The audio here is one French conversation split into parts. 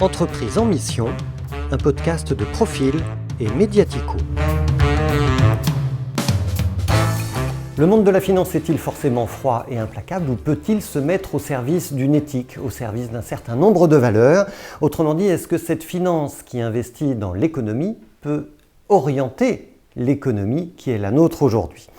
Entreprise en mission, un podcast de Profil et Mediatico. Le monde de la finance est-il forcément froid et implacable ou peut-il se mettre au service d'une éthique, au service d'un certain nombre de valeurs? Autrement dit, est-ce que cette finance qui investit dans l'économie peut orienter l'économie qui est la nôtre aujourd'hui?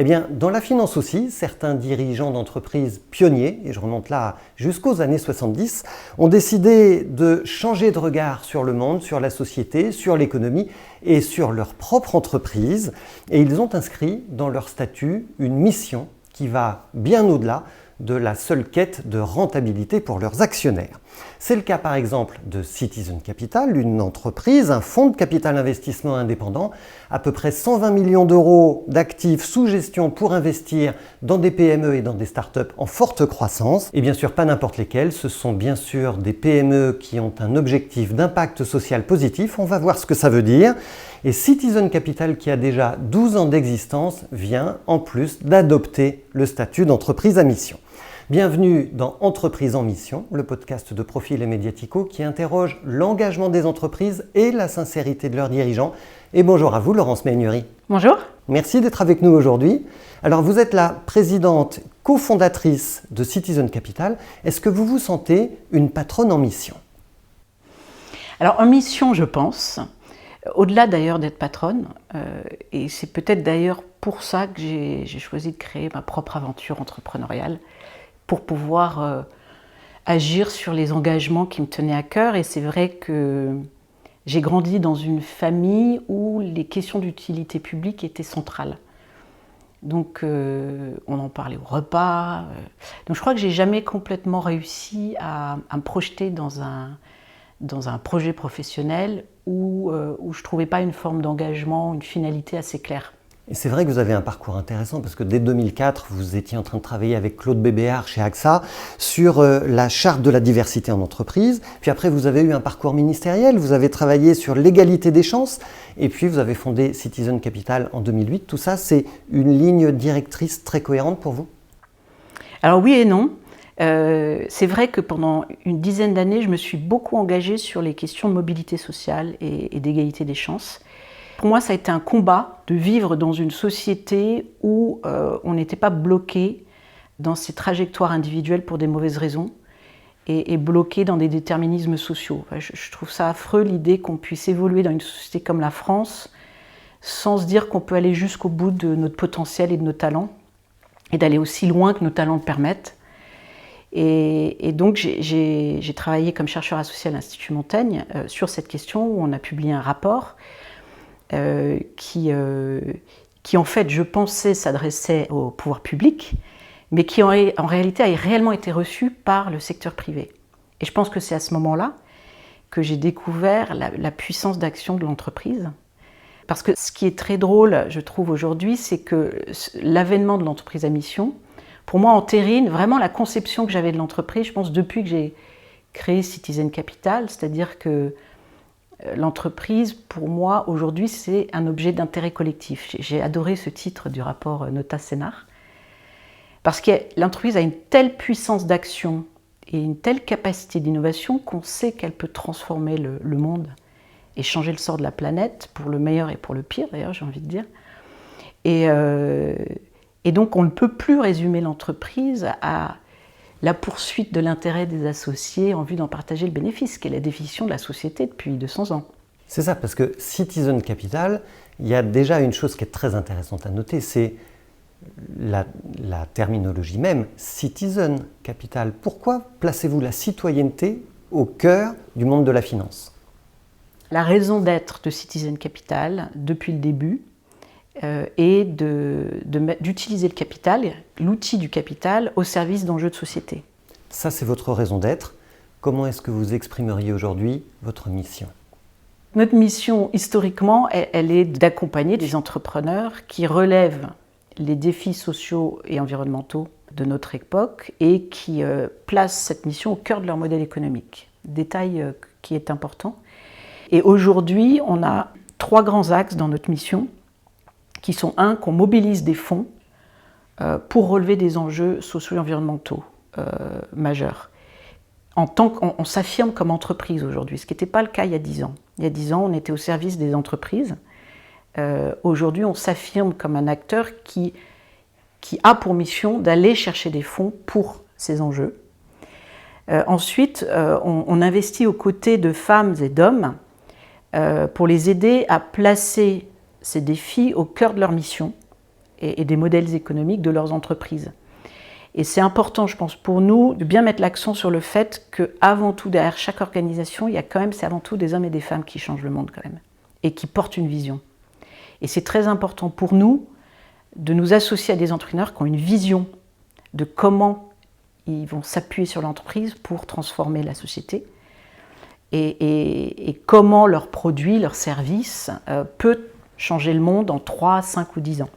Eh bien, dans la finance aussi, certains dirigeants d'entreprises pionniers, et je remonte là jusqu'aux années 70, ont décidé de changer de regard sur le monde, sur la société, sur l'économie et sur leur propre entreprise. Et ils ont inscrit dans leur statut une mission qui va bien au-delà de la seule quête de rentabilité pour leurs actionnaires. C'est le cas par exemple de Citizen Capital, une entreprise, un fonds de capital investissement indépendant, à peu près 120 millions d'euros d'actifs sous gestion pour investir dans des PME et dans des startups en forte croissance. Et bien sûr pas n'importe lesquelles, ce sont bien sûr des PME qui ont un objectif d'impact social positif, on va voir ce que ça veut dire. Et Citizen Capital, qui a déjà 12 ans d'existence, vient en plus d'adopter le statut d'entreprise à mission. Bienvenue dans Entreprise en mission, le podcast de Profil et Mediatico qui interroge l'engagement des entreprises et la sincérité de leurs dirigeants. Et bonjour à vous, Laurence Meignery. Bonjour. Merci d'être avec nous aujourd'hui. Alors vous êtes la présidente cofondatrice de Citizen Capital. Est-ce que vous vous sentez une patronne en mission? Alors en mission, je pense, au-delà d'ailleurs d'être patronne, et c'est peut-être d'ailleurs pour ça que j'ai choisi de créer ma propre aventure entrepreneuriale, pour pouvoir agir sur les engagements qui me tenaient à cœur. Et c'est vrai que j'ai grandi dans une famille où les questions d'utilité publique étaient centrales. Donc on en parlait au repas. Donc je crois que j'ai jamais complètement réussi à me projeter dans un projet professionnel où je ne trouvais pas une forme d'engagement, une finalité assez claire. Et c'est vrai que vous avez un parcours intéressant parce que dès 2004, vous étiez en train de travailler avec Claude Bébéar chez AXA sur la charte de la diversité en entreprise. Puis après, vous avez eu un parcours ministériel, vous avez travaillé sur l'égalité des chances et puis vous avez fondé Citizen Capital en 2008. Tout ça, c'est une ligne directrice très cohérente pour vous? Alors oui et non. C'est vrai que pendant une dizaine d'années, je me suis beaucoup engagée sur les questions de mobilité sociale et d'égalité des chances. Pour moi, ça a été un combat de vivre dans une société où on n'était pas bloqué dans ses trajectoires individuelles pour des mauvaises raisons et bloqué dans des déterminismes sociaux. Je trouve ça affreux l'idée qu'on puisse évoluer dans une société comme la France sans se dire qu'on peut aller jusqu'au bout de notre potentiel et de nos talents et d'aller aussi loin que nos talents le permettent. Et donc j'ai travaillé comme chercheur associé à l'Institut Montaigne sur cette question où on a publié un rapport qui en fait, je pensais, s'adressait au pouvoir public, mais qui en réalité a réellement été reçu par le secteur privé. Et je pense que c'est à ce moment-là que j'ai découvert la puissance d'action de l'entreprise. Parce que ce qui est très drôle, je trouve aujourd'hui, c'est que l'avènement de l'entreprise à mission, pour moi, entérine vraiment la conception que j'avais de l'entreprise, je pense, depuis que j'ai créé Citizen Capital, c'est-à-dire que l'entreprise, pour moi, aujourd'hui, c'est un objet d'intérêt collectif. J'ai adoré ce titre du rapport Nota-Sénar, parce que l'entreprise a une telle puissance d'action et une telle capacité d'innovation qu'on sait qu'elle peut transformer le monde et changer le sort de la planète, pour le meilleur et pour le pire, d'ailleurs, j'ai envie de dire. Et donc, on ne peut plus résumer l'entreprise à la poursuite de l'intérêt des associés en vue d'en partager le bénéfice, qui est la définition de la société depuis 200 ans. C'est ça, parce que Citizen Capital, il y a déjà une chose qui est très intéressante à noter, c'est la terminologie même, Citizen Capital. Pourquoi placez-vous la citoyenneté au cœur du monde de la finance? La raison d'être de Citizen Capital, depuis le début, est d'utiliser le capital, l'outil du capital, au service d'enjeux de société. Ça, c'est votre raison d'être. Comment est-ce que vous exprimeriez aujourd'hui votre mission? Notre mission, historiquement, elle est d'accompagner des entrepreneurs qui relèvent les défis sociaux et environnementaux de notre époque et qui placent cette mission au cœur de leur modèle économique. Détail qui est important. Et aujourd'hui, on a 3 grands axes dans notre mission, qui sont qu'on mobilise des fonds pour relever des enjeux sociaux et environnementaux majeurs. on s'affirme comme entreprise aujourd'hui, ce qui n'était pas le cas il y a 10 ans. Il y a 10 ans, on était au service des entreprises. Aujourd'hui, on s'affirme comme un acteur qui a pour mission d'aller chercher des fonds pour ces enjeux. Ensuite, on investit aux côtés de femmes et d'hommes pour les aider à placer ces défis au cœur de leur mission et des modèles économiques de leurs entreprises. Et c'est important, je pense, pour nous, de bien mettre l'accent sur le fait qu'avant tout, derrière chaque organisation, il y a quand même, c'est avant tout des hommes et des femmes qui changent le monde quand même, et qui portent une vision. Et c'est très important pour nous de nous associer à des entrepreneurs qui ont une vision de comment ils vont s'appuyer sur l'entreprise pour transformer la société et comment leurs produits, leurs services peut changer le monde en 3, 5 ou 10 ans.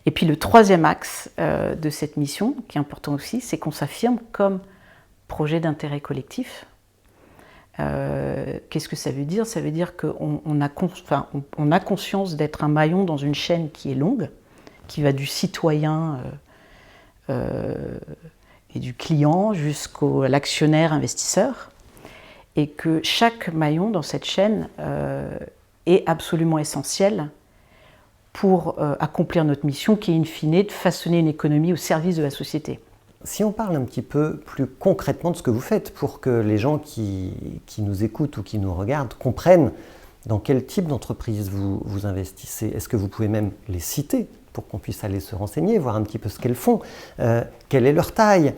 Et puis le troisième axe de cette mission, qui est important aussi, c'est qu'on s'affirme comme projet d'intérêt collectif. Qu'est-ce que ça veut dire? Ça veut dire qu'on a conscience d'être un maillon dans une chaîne qui est longue, qui va du citoyen et du client jusqu'à l'actionnaire investisseur, et que chaque maillon dans cette chaîne est absolument essentiel pour accomplir notre mission, qui est in fine de façonner une économie au service de la société. Si on parle un petit peu plus concrètement de ce que vous faites, pour que les gens qui nous écoutent ou qui nous regardent comprennent dans quel type d'entreprise vous investissez, est-ce que vous pouvez même les citer pour qu'on puisse aller se renseigner, voir un petit peu ce qu'elles font, quelle est leur taille,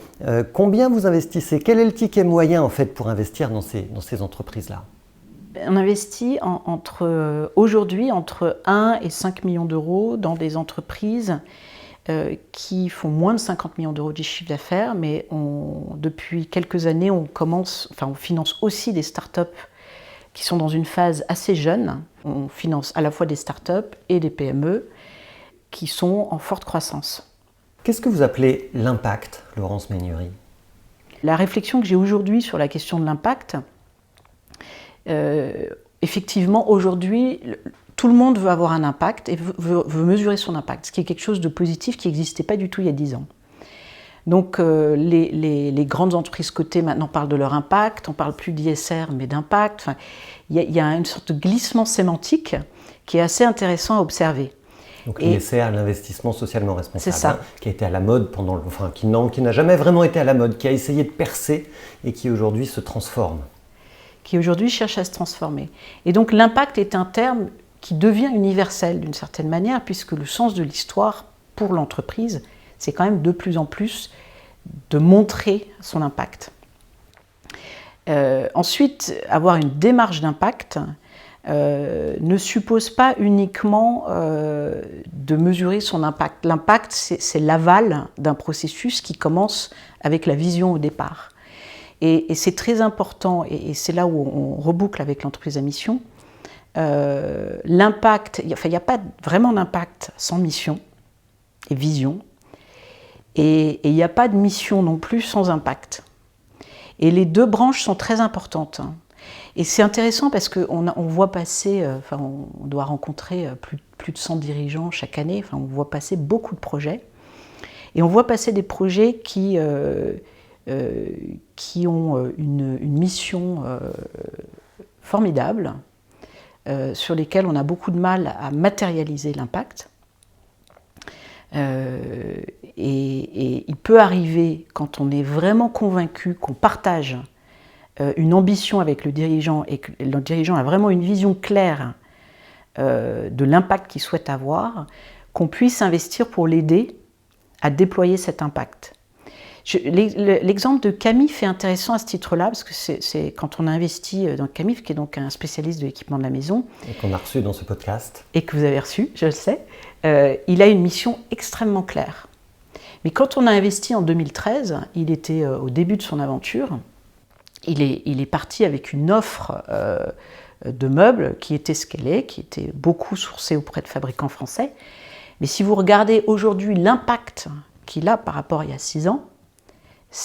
combien vous investissez, quel est le ticket moyen en fait pour investir dans ces entreprises-là? On investit aujourd'hui entre 1 et 5 millions d'euros dans des entreprises qui font moins de 50 millions d'euros de chiffre d'affaires, mais depuis quelques années, on finance aussi des startups qui sont dans une phase assez jeune. On finance à la fois des startups et des PME qui sont en forte croissance. Qu'est-ce que vous appelez l'impact, Laurence Meignery? La réflexion que j'ai aujourd'hui sur la question de l'impact, effectivement, aujourd'hui, tout le monde veut avoir un impact et veut mesurer son impact, ce qui est quelque chose de positif qui n'existait pas du tout il y a 10 ans. Donc les grandes entreprises cotées maintenant parlent de leur impact, on ne parle plus d'ISR mais d'impact. Enfin, il y a une sorte de glissement sémantique qui est assez intéressant à observer. Donc l'ISR, l'investissement socialement responsable, c'est ça. Qui a été à la mode qui n'a jamais vraiment été à la mode, qui a essayé de percer et qui aujourd'hui se transforme. Qui aujourd'hui cherche à se transformer. Et donc l'impact est un terme qui devient universel d'une certaine manière, puisque le sens de l'histoire pour l'entreprise, c'est quand même de plus en plus de montrer son impact. Ensuite, avoir une démarche d'impact ne suppose pas uniquement de mesurer son impact. L'impact, c'est l'aval d'un processus qui commence avec la vision au départ. Et c'est très important, et c'est là où on reboucle avec l'entreprise à mission. L'impact, il n'y a pas vraiment d'impact sans mission et vision. Et il n'y a pas de mission non plus sans impact. Et les deux branches sont très importantes. Et c'est intéressant parce qu'on voit passer, on doit rencontrer plus de 100 dirigeants chaque année, on voit passer beaucoup de projets. Et on voit passer des projets qui ont une mission formidable, sur lesquels on a beaucoup de mal à matérialiser l'impact. Et il peut arriver, quand on est vraiment convaincu qu'on partage une ambition avec le dirigeant et que le dirigeant a vraiment une vision claire de l'impact qu'il souhaite avoir, qu'on puisse investir pour l'aider à déployer cet impact. L'exemple de Camif est intéressant à ce titre-là, parce que c'est quand on a investi dans Camif, qui est donc un spécialiste de l'équipement de la maison. Et qu'on a reçu dans ce podcast. Et que vous avez reçu, je le sais. Il a une mission extrêmement claire. Mais quand on a investi en 2013, il était au début de son aventure, il est parti avec une offre de meubles qui était ce qu'elle est, qui était beaucoup sourcée auprès de fabricants français. Mais si vous regardez aujourd'hui l'impact qu'il a par rapport à il y a 6 ans,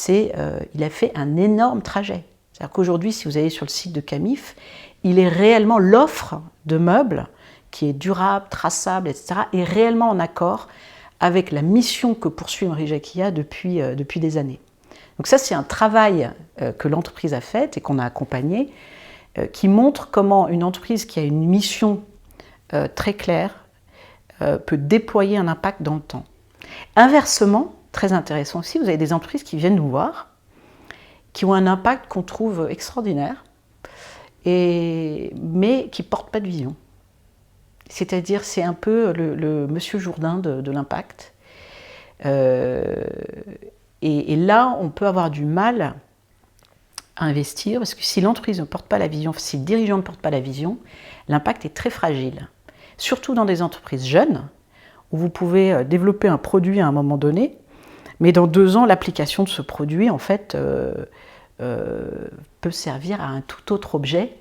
il a fait un énorme trajet. C'est-à-dire qu'aujourd'hui, si vous allez sur le site de Camif, il est réellement l'offre de meubles qui est durable, traçable, etc., est réellement en accord avec la mission que poursuit Henri Jacquia depuis des années. Donc ça, c'est un travail que l'entreprise a fait et qu'on a accompagné, qui montre comment une entreprise qui a une mission très claire peut déployer un impact dans le temps. Inversement, très intéressant aussi, vous avez des entreprises qui viennent nous voir, qui ont un impact qu'on trouve extraordinaire, mais qui ne portent pas de vision. C'est-à-dire, c'est un peu le monsieur Jourdain de l'impact. Et là, on peut avoir du mal à investir, parce que si l'entreprise ne porte pas la vision, si le dirigeant ne porte pas la vision, l'impact est très fragile. Surtout dans des entreprises jeunes, où vous pouvez développer un produit à un moment donné, mais dans 2 ans, l'application de ce produit, en fait, peut servir à un tout autre objet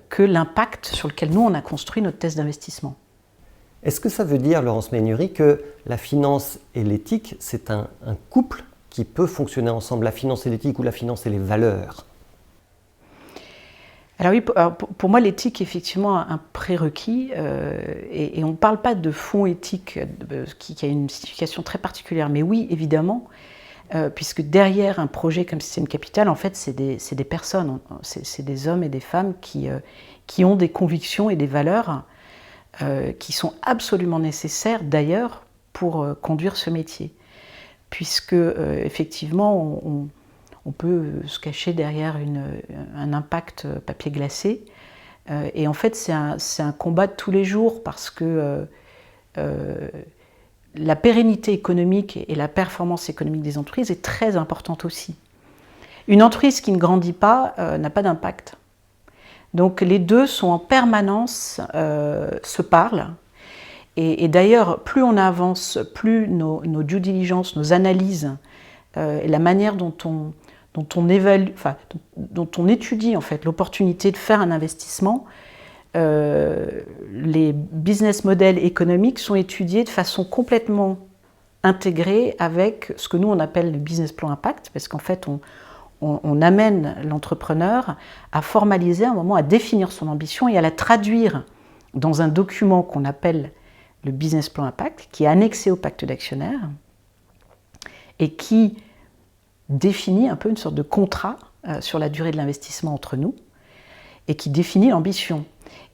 que l'impact sur lequel nous, on a construit notre thèse d'investissement. Est-ce que ça veut dire, Laurence Méhaignerie, que la finance et l'éthique, c'est un couple qui peut fonctionner ensemble, la finance et l'éthique ou la finance et les valeurs? Alors oui, pour moi, l'éthique est effectivement un prérequis et on ne parle pas de fond éthique qui a une signification très particulière, mais oui, évidemment, puisque derrière un projet comme Citizen Capital, en fait, c'est des personnes, c'est des hommes et des femmes qui ont des convictions et des valeurs qui sont absolument nécessaires d'ailleurs pour conduire ce métier. Puisque effectivement, on peut se cacher derrière un impact papier glacé. Et en fait, c'est un combat de tous les jours parce que la pérennité économique et la performance économique des entreprises est très importante aussi. Une entreprise qui ne grandit pas n'a pas d'impact. Donc les deux sont en permanence, se parlent. Et d'ailleurs, plus on avance, plus nos due diligence, nos analyses, et la manière dont on évalue, enfin, dont on étudie en fait l'opportunité de faire un investissement, les business models économiques sont étudiés de façon complètement intégrée avec ce que nous on appelle le business plan impact, parce qu'en fait on amène l'entrepreneur à formaliser un moment, à définir son ambition et à la traduire dans un document qu'on appelle le business plan impact, qui est annexé au pacte d'actionnaires et qui définit un peu une sorte de contrat sur la durée de l'investissement entre nous et qui définit l'ambition.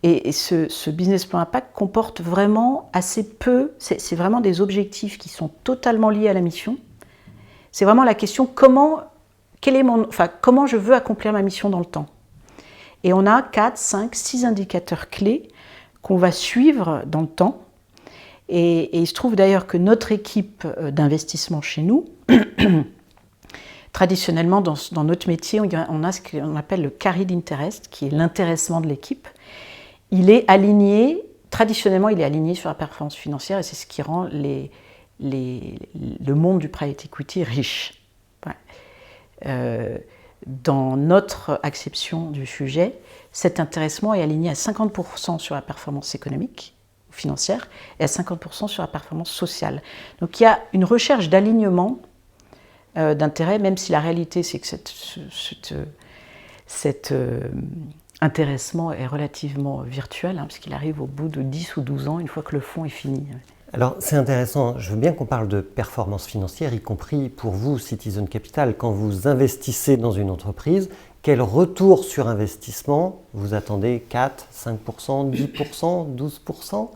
Et ce business plan impact comporte vraiment assez peu, c'est vraiment des objectifs qui sont totalement liés à la mission. C'est vraiment la question comment je veux accomplir ma mission dans le temps. Et on a 4, 5, 6 indicateurs clés qu'on va suivre dans le temps. Et il se trouve d'ailleurs que notre équipe d'investissement chez nous, traditionnellement dans notre métier, on a ce qu'on appelle le carried interest, qui est l'intéressement de l'équipe. Il est aligné, traditionnellement il est aligné sur la performance financière et c'est ce qui rend le monde du private equity riche. Ouais. Dans notre acception du sujet, cet intéressement est aligné à 50% sur la performance économique, financière, et à 50% sur la performance sociale. Donc il y a une recherche d'alignement d'intérêt, même si la réalité c'est que cet intéressement est relativement virtuel, puisqu'il arrive au bout de 10 ou 12 ans, une fois que le fonds est fini. Alors c'est intéressant, je veux bien qu'on parle de performance financière, y compris pour vous, Citizen Capital, quand vous investissez dans une entreprise, quel retour sur investissement vous attendez? 4, 5%, 10%, 12%?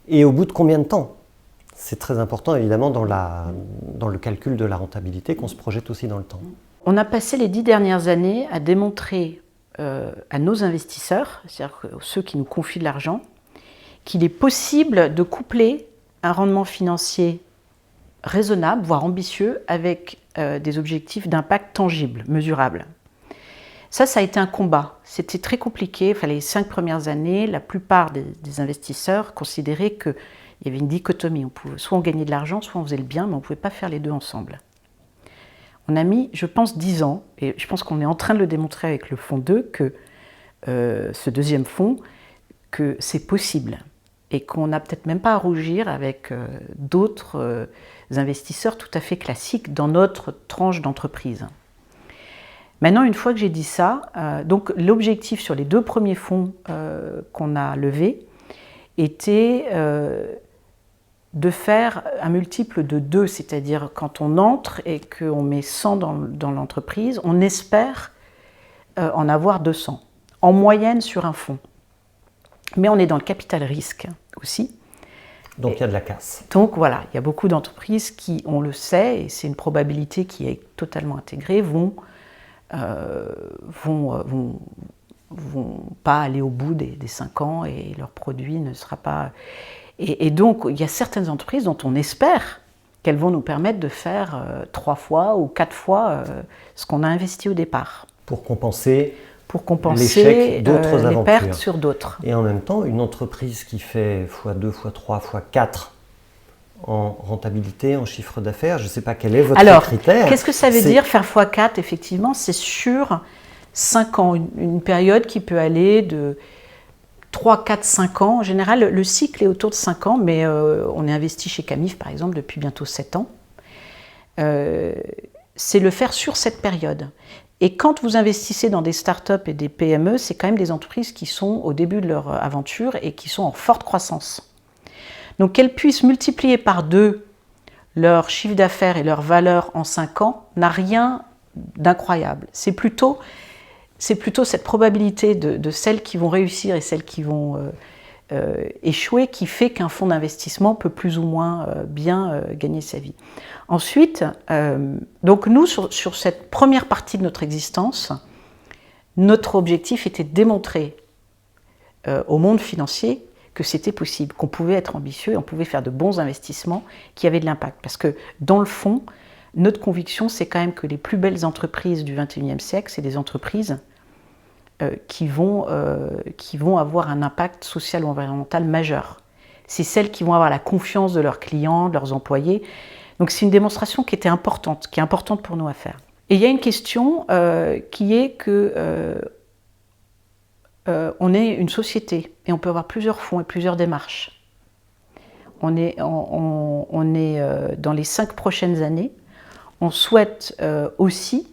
Et au bout de combien de temps? C'est très important évidemment dans le calcul de la rentabilité qu'on se projette aussi dans le temps. On a passé les 10 dernières années à démontrer à nos investisseurs, c'est-à-dire ceux qui nous confient de l'argent, qu'il est possible de coupler un rendement financier raisonnable, voire ambitieux, avec des objectifs d'impact tangibles, mesurables. Ça a été un combat. C'était très compliqué. Enfin, les 5 premières années, la plupart des investisseurs considéraient qu'il y avait une dichotomie. Soit on gagnait de l'argent, soit on faisait le bien, mais on ne pouvait pas faire les deux ensemble. On a mis, je pense, 10 ans, et je pense qu'on est en train de le démontrer avec le fonds 2, que ce deuxième fonds, que c'est possible. Et qu'on n'a peut-être même pas à rougir avec d'autres investisseurs tout à fait classiques dans notre tranche d'entreprise. Maintenant, une fois que j'ai dit ça, donc l'objectif sur les 2 premiers fonds qu'on a levés était de faire un multiple de 2, c'est-à-dire quand on entre et qu'on met 100 dans l'entreprise, on espère en avoir 200, en moyenne sur un fonds. Mais on est dans le capital risque aussi. Donc il y a de la casse. Donc voilà, il y a beaucoup d'entreprises qui, on le sait, et c'est une probabilité qui est totalement intégrée, vont pas aller au bout des 5 ans et leur produit ne sera pas... Et donc, il y a certaines entreprises dont on espère qu'elles vont nous permettre de faire 3 fois ou 4 fois ce qu'on a investi au départ. Pour compenser l'échec d'autres les aventures. pertes sur d'autres. Et en même temps, une entreprise qui fait x2, x3, x4 en rentabilité, en chiffre d'affaires, je ne sais pas quel est votre critère. Alors, qu'est-ce que ça veut dire faire x4 ? Effectivement, c'est sur 5 ans, une période qui peut aller de 3, 4, 5 ans. En général, le cycle est autour de 5 ans, mais on est investi chez Camif, par exemple, depuis bientôt 7 ans. C'est le faire sur cette période. Et quand vous investissez dans des startups et des PME, c'est quand même des entreprises qui sont au début de leur aventure et qui sont en forte croissance. Donc qu'elles puissent multiplier par 2 leur chiffre d'affaires et leur valeur en 5 ans n'a rien d'incroyable. C'est plutôt cette probabilité de celles qui vont réussir et celles qui vont échouer qui fait qu'un fonds d'investissement peut plus ou moins bien gagner sa vie. Ensuite, donc nous, sur cette première partie de notre existence, notre objectif était de démontrer au monde financier que c'était possible, qu'on pouvait être ambitieux et on pouvait faire de bons investissements qui avaient de l'impact. Parce que dans le fond, notre conviction, c'est quand même que les plus belles entreprises du XXIe siècle, c'est des entreprises qui vont avoir un impact social ou environnemental majeur. C'est celles qui vont avoir la confiance de leurs clients, de leurs employés. Donc c'est une démonstration qui est importante pour nous à faire. Et il y a une question qui est que on est une société et on peut avoir plusieurs fonds et plusieurs démarches. On est dans les 5 prochaines années, on souhaite aussi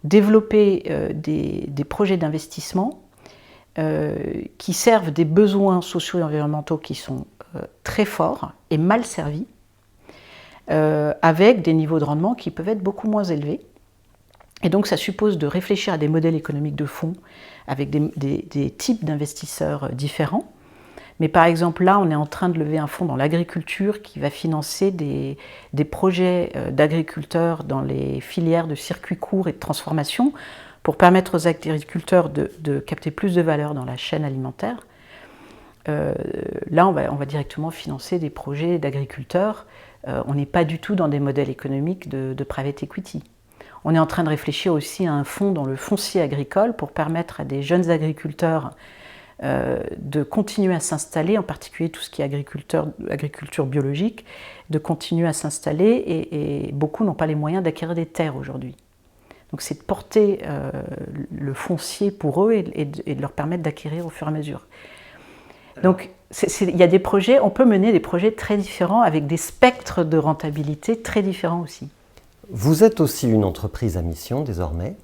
développer des projets d'investissement qui servent des besoins sociaux et environnementaux qui sont très forts et mal servis, avec des niveaux de rendement qui peuvent être beaucoup moins élevés. Et donc ça suppose de réfléchir à des modèles économiques de fonds avec des types d'investisseurs différents. Mais par exemple, là, on est en train de lever un fonds dans l'agriculture qui va financer des projets d'agriculteurs dans les filières de circuits courts et de transformation pour permettre aux agriculteurs de capter plus de valeur dans la chaîne alimentaire. Là, on va directement financer des projets d'agriculteurs. On n'est pas du tout dans des modèles économiques de private equity. On est en train de réfléchir aussi à un fonds dans le foncier agricole pour permettre à des jeunes agriculteurs de continuer à s'installer, en particulier tout ce qui est agriculture biologique, de continuer à s'installer et beaucoup n'ont pas les moyens d'acquérir des terres aujourd'hui. Donc c'est de porter le foncier pour eux et de leur permettre d'acquérir au fur et à mesure. Donc il y a des projets, on peut mener des projets très différents avec des spectres de rentabilité très différents aussi. Vous êtes aussi une entreprise à mission désormais.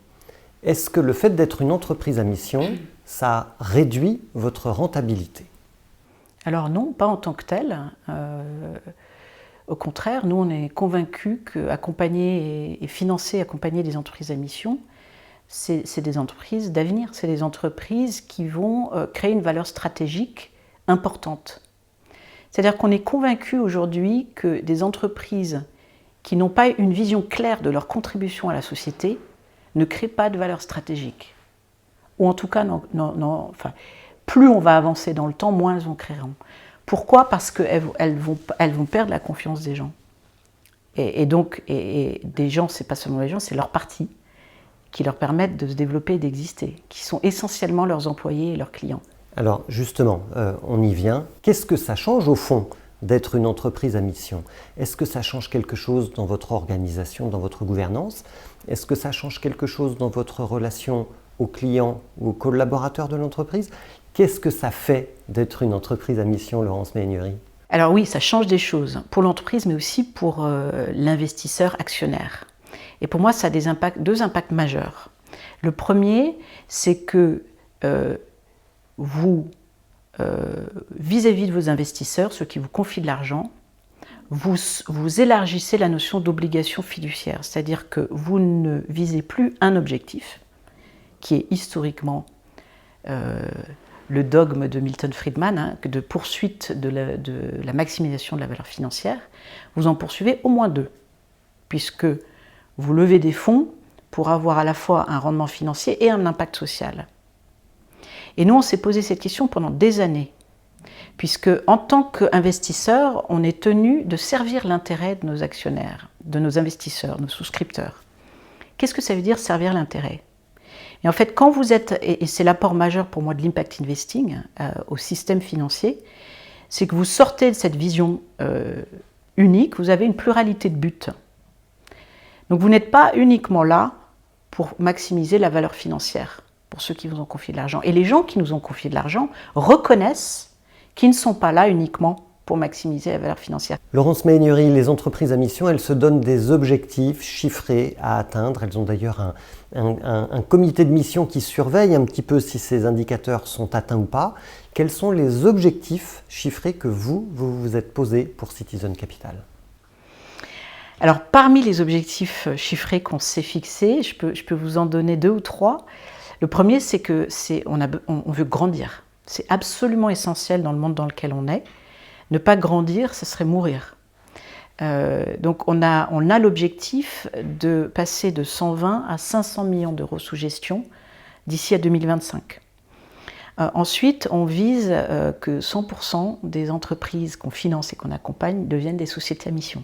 Est-ce que le fait d'être une entreprise à mission, ça réduit votre rentabilité ? Alors non, pas en tant que tel. Au contraire, nous on est convaincus qu'accompagner et financer, accompagner des entreprises à mission, c'est des entreprises d'avenir, c'est des entreprises qui vont créer une valeur stratégique importante. C'est-à-dire qu'on est convaincus aujourd'hui que des entreprises qui n'ont pas une vision claire de leur contribution à la société ne créent pas de valeur stratégique. Ou en tout cas, plus on va avancer dans le temps, moins elles en créeront. Pourquoi ? Parce qu'elles vont perdre la confiance des gens. Et donc, des gens, c'est pas seulement les gens, c'est leurs partis qui leur permettent de se développer et d'exister, qui sont essentiellement leurs employés et leurs clients. Alors justement, on y vient. Qu'est-ce que ça change au fond d'être une entreprise à mission ? Est-ce que ça change quelque chose dans votre organisation, dans votre gouvernance ? Est-ce que ça change quelque chose dans votre relation aux clients ou aux collaborateurs de l'entreprise ? Qu'est-ce que ça fait d'être une entreprise à mission, Laurence Méhaignerie ? Alors oui, ça change des choses pour l'entreprise, mais aussi pour l'investisseur actionnaire. Et pour moi, ça a deux impacts majeurs. Le premier, c'est que vous, vis-à-vis de vos investisseurs, ceux qui vous confient de l'argent, vous élargissez la notion d'obligation fiduciaire, c'est-à-dire que vous ne visez plus un objectif, qui est historiquement le dogme de Milton Friedman, de poursuite de la maximisation de la valeur financière. Vous en poursuivez au moins deux, puisque vous levez des fonds pour avoir à la fois un rendement financier et un impact social. Et nous, on s'est posé cette question pendant des années, puisque en tant qu'investisseur, on est tenu de servir l'intérêt de nos actionnaires, de nos investisseurs, nos souscripteurs. Qu'est-ce que ça veut dire servir l'intérêt ? Et en fait, quand vous êtes, et c'est l'apport majeur pour moi de l'impact investing au système financier, c'est que vous sortez de cette vision unique, vous avez une pluralité de buts. Donc vous n'êtes pas uniquement là pour maximiser la valeur financière, pour ceux qui vous ont confié de l'argent. Et les gens qui nous ont confié de l'argent reconnaissent qu'ils ne sont pas là uniquement pour maximiser la valeur financière. Laurence Méhaignerie, les entreprises à mission, elles se donnent des objectifs chiffrés à atteindre. Elles ont d'ailleurs un comité de mission qui surveille un petit peu si ces indicateurs sont atteints ou pas. Quels sont les objectifs chiffrés que vous vous êtes posés pour Citizen Capital ? Alors, parmi les objectifs chiffrés qu'on s'est fixés, je peux vous en donner 2 ou 3. Le premier, c'est on veut grandir. C'est absolument essentiel dans le monde dans lequel on est. Ne pas grandir, ce serait mourir. Donc on a l'objectif de passer de 120 à 500 millions d'euros sous gestion d'ici à 2025. Ensuite, on vise que 100% des entreprises qu'on finance et qu'on accompagne deviennent des sociétés à mission.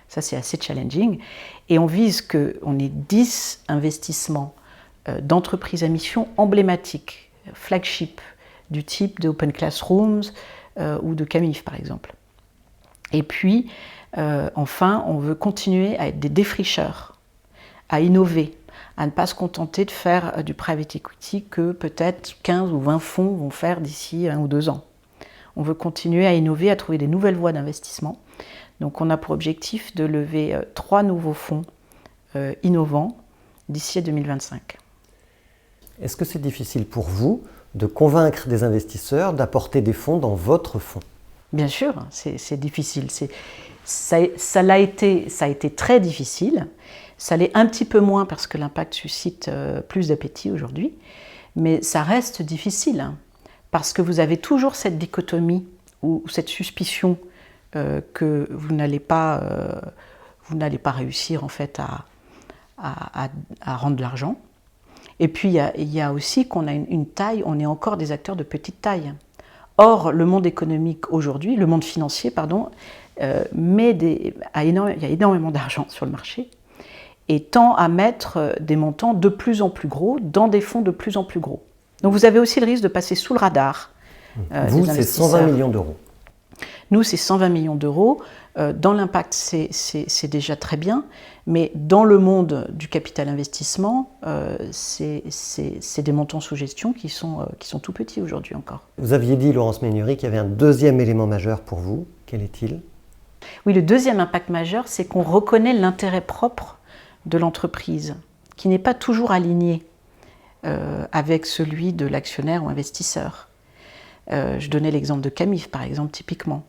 Ça, c'est assez challenging. Et on vise qu'on ait 10 investissements d'entreprises à mission emblématiques, flagship, du type de Open Classrooms ou de Camif, par exemple. Et puis, enfin, on veut continuer à être des défricheurs, à innover, à ne pas se contenter de faire du private equity que peut-être 15 ou 20 fonds vont faire d'ici 1 ou 2 ans. On veut continuer à innover, à trouver des nouvelles voies d'investissement. Donc on a pour objectif de lever 3 nouveaux fonds innovants d'ici à 2025. Est-ce que c'est difficile pour vous de convaincre des investisseurs d'apporter des fonds dans votre fonds ? Bien sûr, c'est difficile. Ça a été très difficile. Ça l'est un petit peu moins parce que l'impact suscite plus d'appétit aujourd'hui. Mais ça reste difficile, hein, parce que vous avez toujours cette dichotomie ou cette suspicion que vous n'allez pas réussir en fait à rendre de l'argent. Et puis il y a aussi qu'on a une taille, on est encore des acteurs de petite taille. Or, le monde économique aujourd'hui, le monde financier, pardon, il y a énormément d'argent sur le marché et tend à mettre des montants de plus en plus gros dans des fonds de plus en plus gros. Donc vous avez aussi le risque de passer sous le radar. Vous, c'est 120 millions d'euros. Nous, c'est 120 millions d'euros. Dans l'impact, c'est déjà très bien, mais dans le monde du capital investissement, c'est des montants sous gestion qui sont tout petits aujourd'hui encore. Vous aviez dit, Laurence Méhaignerie, qu'il y avait un deuxième élément majeur pour vous. Quel est-il ? Oui, le deuxième impact majeur, c'est qu'on reconnaît l'intérêt propre de l'entreprise, qui n'est pas toujours aligné avec celui de l'actionnaire ou investisseur. Je donnais l'exemple de Camif, par exemple, typiquement.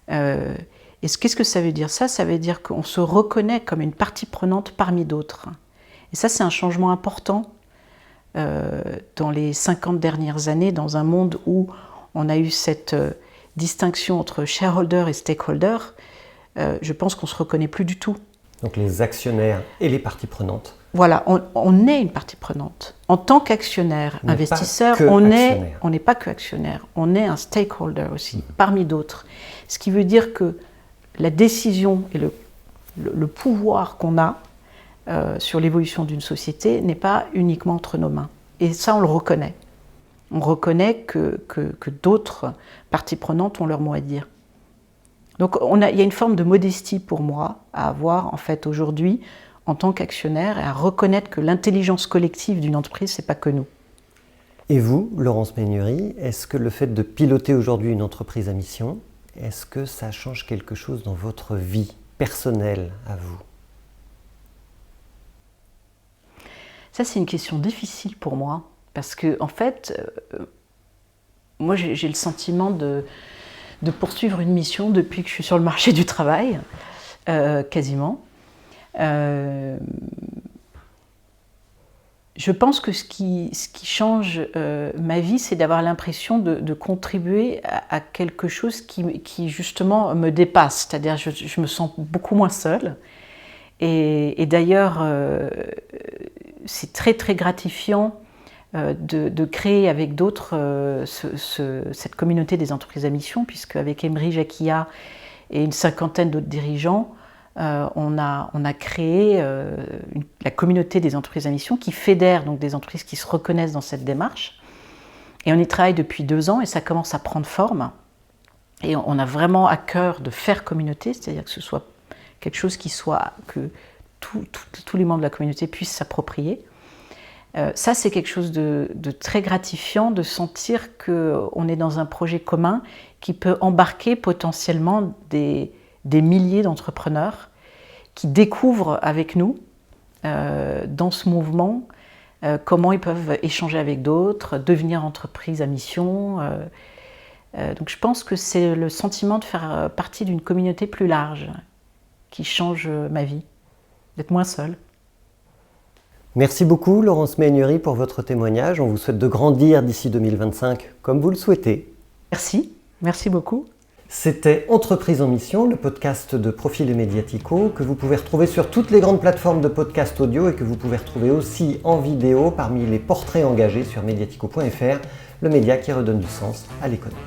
Et qu'est-ce que ça veut dire ? Ça veut dire qu'on se reconnaît comme une partie prenante parmi d'autres. Et ça, c'est un changement important dans les 50 dernières années, dans un monde où on a eu cette distinction entre shareholder et stakeholder. Je pense qu'on ne se reconnaît plus du tout. Donc les actionnaires et les parties prenantes. Voilà, on est une partie prenante. En tant qu'actionnaire, investisseur, on n'est pas que actionnaire, on est un stakeholder aussi, parmi d'autres. Ce qui veut dire que la décision et le pouvoir qu'on a sur l'évolution d'une société n'est pas uniquement entre nos mains. Et ça, on le reconnaît. On reconnaît que d'autres parties prenantes ont leur mot à dire. Donc il y a une forme de modestie pour moi à avoir en fait aujourd'hui en tant qu'actionnaire et à reconnaître que l'intelligence collective d'une entreprise, c'est pas que nous. Et vous, Laurence Méhaignerie, est-ce que le fait de piloter aujourd'hui une entreprise à mission, est-ce que ça change quelque chose dans votre vie personnelle à vous ? Ça, c'est une question difficile pour moi parce que en fait, moi j'ai le sentiment de de poursuivre une mission depuis que je suis sur le marché du travail, quasiment. Je pense que ce qui change ma vie, c'est d'avoir l'impression de contribuer à quelque chose qui justement me dépasse. C'est-à-dire je me sens beaucoup moins seule. Et d'ailleurs, c'est très très gratifiant de créer avec d'autres cette communauté des entreprises à mission, puisque avec Emery Jacquia et une cinquantaine d'autres dirigeants, on a créé la communauté des entreprises à mission qui fédère donc des entreprises qui se reconnaissent dans cette démarche. Et on y travaille depuis 2 ans et ça commence à prendre forme. Et on a vraiment à cœur de faire communauté, c'est-à-dire que ce soit quelque chose que tous les membres de la communauté puissent s'approprier. Ça, c'est quelque chose de très gratifiant de sentir qu'on est dans un projet commun qui peut embarquer potentiellement des milliers d'entrepreneurs qui découvrent avec nous, dans ce mouvement, comment ils peuvent échanger avec d'autres, devenir entreprise à mission. Donc je pense que c'est le sentiment de faire partie d'une communauté plus large qui change ma vie, d'être moins seule. Merci beaucoup Laurence Méhaignerie pour votre témoignage. On vous souhaite de grandir d'ici 2025 comme vous le souhaitez. Merci beaucoup. C'était Entreprise en mission, le podcast de Profil et Mediatico que vous pouvez retrouver sur toutes les grandes plateformes de podcast audio et que vous pouvez retrouver aussi en vidéo parmi les portraits engagés sur mediatico.fr, le média qui redonne du sens à l'économie.